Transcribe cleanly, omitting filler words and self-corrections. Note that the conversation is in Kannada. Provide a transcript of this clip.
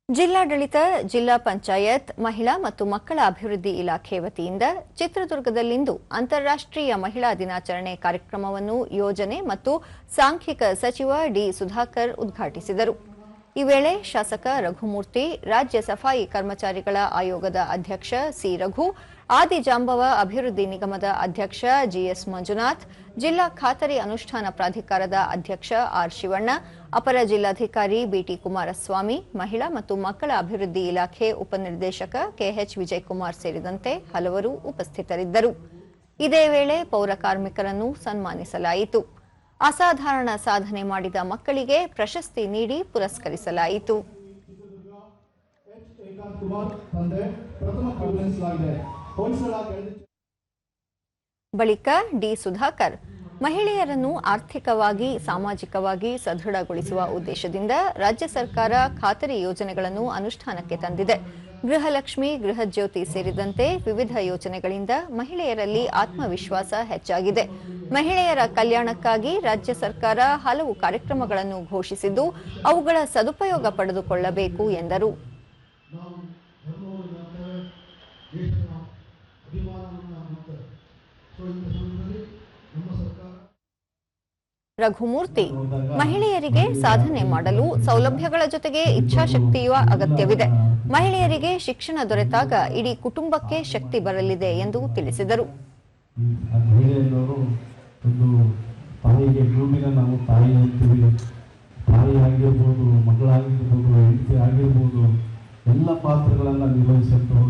ಜಿಲ್ಲಾಡಳಿತ, ಜಿಲ್ಲಾ ಪಂಚಾಯತ್, ಮಹಿಳಾ ಮತ್ತು ಮಕ್ಕಳ ಅಭಿವೃದ್ಧಿ ಇಲಾಖೆ ವತಿಯಿಂದ ಚಿತ್ರದುರ್ಗದಲ್ಲಿಂದು ಅಂತಾರಾಷ್ಟ್ರೀಯ ಮಹಿಳಾ ದಿನಾಚರಣೆ ಕಾರ್ಯಕ್ರಮವನ್ನು ಯೋಜನೆ ಮತ್ತು ಸಾಂಖ್ಯಿಕ ಸಚಿವ ಡಿ. ಸುಧಾಕರ್ ಉದ್ಘಾಟಿಸಿದರು. ಈ ವೇಳೆ ಶಾಸಕ ರಘುಮೂರ್ತಿ, ರಾಜ್ಯ ಸಫಾಯಿ ಕರ್ಮಚಾರಿಗಳ ಆಯೋಗದ ಅಧ್ಯಕ್ಷ ಸಿ. ರಘು, ಆದಿಜಾಂಬವ ಅಭಿವೃದ್ಧಿ ನಿಗಮದ ಅಧ್ಯಕ್ಷ ಜಿಎಸ್. ಮಂಜುನಾಥ್, ಜಿಲ್ಲಾ ಖಾತರಿ ಅನುಷ್ಠಾನ ಪ್ರಾಧಿಕಾರದ ಅಧ್ಯಕ್ಷ ಆರ್. ಶಿವಣ್ಣ, ಅಪರ ಜಿಲ್ಲಾಧಿಕಾರಿ ಬಿಟಿ ಕುಮಾರಸ್ವಾಮಿ, ಮಹಿಳಾ ಮತ್ತು ಮಕ್ಕಳ ಅಭಿವೃದ್ಧಿ ಇಲಾಖೆ ಉಪನಿರ್ದೇಶಕ ಕೆಎಚ್. ವಿಜಯಕುಮಾರ್ ಸೇರಿದಂತೆ ಹಲವರು ಉಪಸ್ಥಿತರಿದ್ದರು. ಇದೇ ವೇಳೆ ಪೌರ ಕಾರ್ಮಿಕರನ್ನು ಸನ್ಮಾನಿಸಲಾಯಿತು. ಅಸಾಧಾರಣ ಸಾಧನೆ ಮಾಡಿದ ಮಕ್ಕಳಿಗೆ ಪ್ರಶಸ್ತಿ ನೀಡಿ ಪುರಸ್ಕರಿಸಲಾಯಿತು. ಬಳಿಕ ಡಿ. ಸುಧಾಕರ್ ಮಹಿಳೆಯರನ್ನು ಆರ್ಥಿಕವಾಗಿ, ಸಾಮಾಜಿಕವಾಗಿ ಸದೃಢಗೊಳಿಸುವ ಉದ್ದೇಶದಿಂದ ರಾಜ್ಯ ಸರ್ಕಾರ ಖಾತರಿ ಯೋಜನೆಗಳನ್ನು ಅನುಷ್ಠಾನಕ್ಕೆ ತಂದಿದೆ. ಗೃಹಲಕ್ಷ್ಮಿ, ಗೃಹಜ್ಯೋತಿ ಸೇರಿದಂತೆ ವಿವಿಧ ಯೋಜನೆಗಳಿಂದ ಮಹಿಳೆಯರಲ್ಲಿ ಆತ್ಮವಿಶ್ವಾಸ ಹೆಚ್ಚಾಗಿದೆ. ಮಹಿಳೆಯರ ಕಲ್ಯಾಣಕ್ಕಾಗಿ ರಾಜ್ಯ ಸರ್ಕಾರ ಹಲವು ಕಾರ್ಯಕ್ರಮಗಳನ್ನು ಘೋಷಿಸಿದ್ದು, ಅವುಗಳ ಸದುಪಯೋಗ ಪಡೆದುಕೊಳ್ಳಬೇಕು ಎಂದರು. ರಘುಮೂರ್ತಿ, ಮಹಿಳೆಯರಿಗೆ ಸಾಧನೆ ಮಾಡಲು ಸೌಲಭ್ಯಗಳ ಜೊತೆಗೆ ಇಚ್ಛಾಶಕ್ತಿಯ ಅಗತ್ಯವಿದೆ. ಮಹಿಳೆಯರಿಗೆ ಶಿಕ್ಷಣ ದೊರೆತಾಗ ಇಡೀ ಕುಟುಂಬಕ್ಕೆ ಶಕ್ತಿ ಬರಲಿದೆ ಎಂದು ತಿಳಿಸಿದರು. ತಾಯಿ ಆಗಿರ್ಬೋದು, ಮಗಳಾಗಿರ್ಬೋದು, ಹೆಂಡತಿ ಆಗಿರ್ಬೋದು, ಎಲ್ಲ ಪಾತ್ರಗಳನ್ನು ನಿರ್ವಹಿಸುವಂತಹ